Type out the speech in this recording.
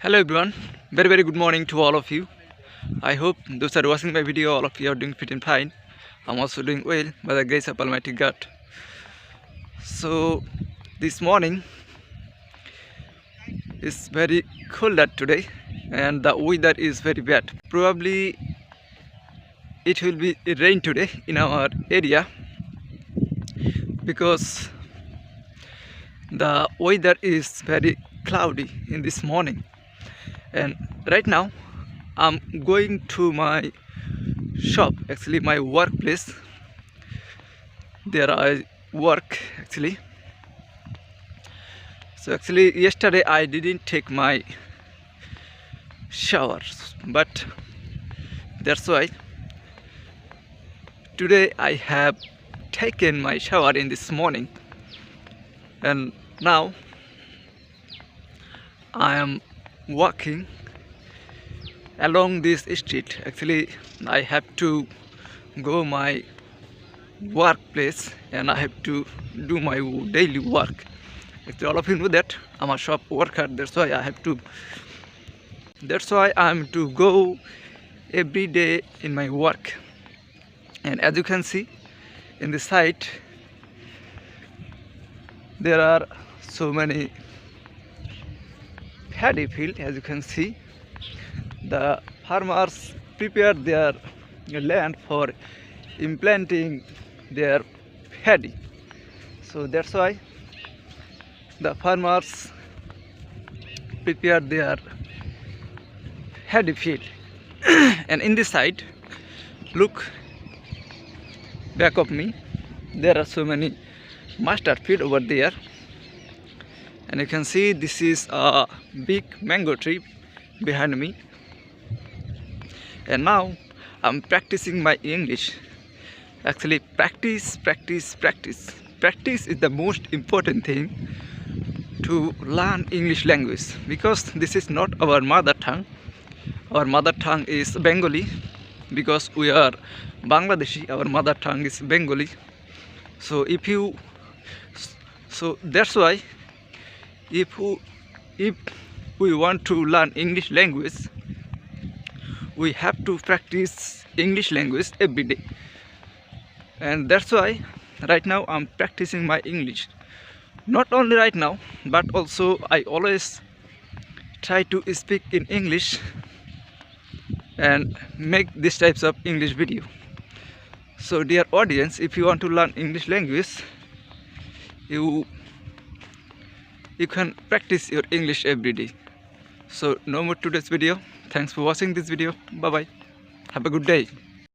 Hello everyone, very good morning to all of you. I hope those are watching my video, all of you are doing fit and fine. I'm also doing well by the grace of Almighty God. So this morning is very cold out today and the weather is very bad. Probably it will be rain today in our area because the weather is very cloudy in this morning. And right now I'm going to my shop, actually my workplace. There I work actually. So actually yesterday I didn't take my showers, but that's why today I have taken my shower in this morning, and now I am walking along this street. Actually I have to go my workplace and I have to do my daily work. Actually all of you know that I'm a shop worker, that's why I'm to go every day in my work. And as you can see in the site, there are so many paddy field. As you can see, the farmers prepare their land for implanting their paddy. So that's why the farmers prepare their paddy field. And in this side, look back of me, there are so many mustard field over there, and you can see this is a big mango tree behind me. And now I'm practicing my English. Actually practice is the most important thing to learn English language, because this is not our mother tongue. Our mother tongue is Bengali, because we are Bangladeshi. Our mother tongue is Bengali. So that's why if we want to learn English language, we have to practice English language every day. And that's why right now I'm practicing my English. Not only right now, but also I always try to speak in English and make these types of English video. So dear audience, if you want to learn English language, you can practice your English every day. So no more today's video. Thanks for watching this video. Bye bye. Have a good day.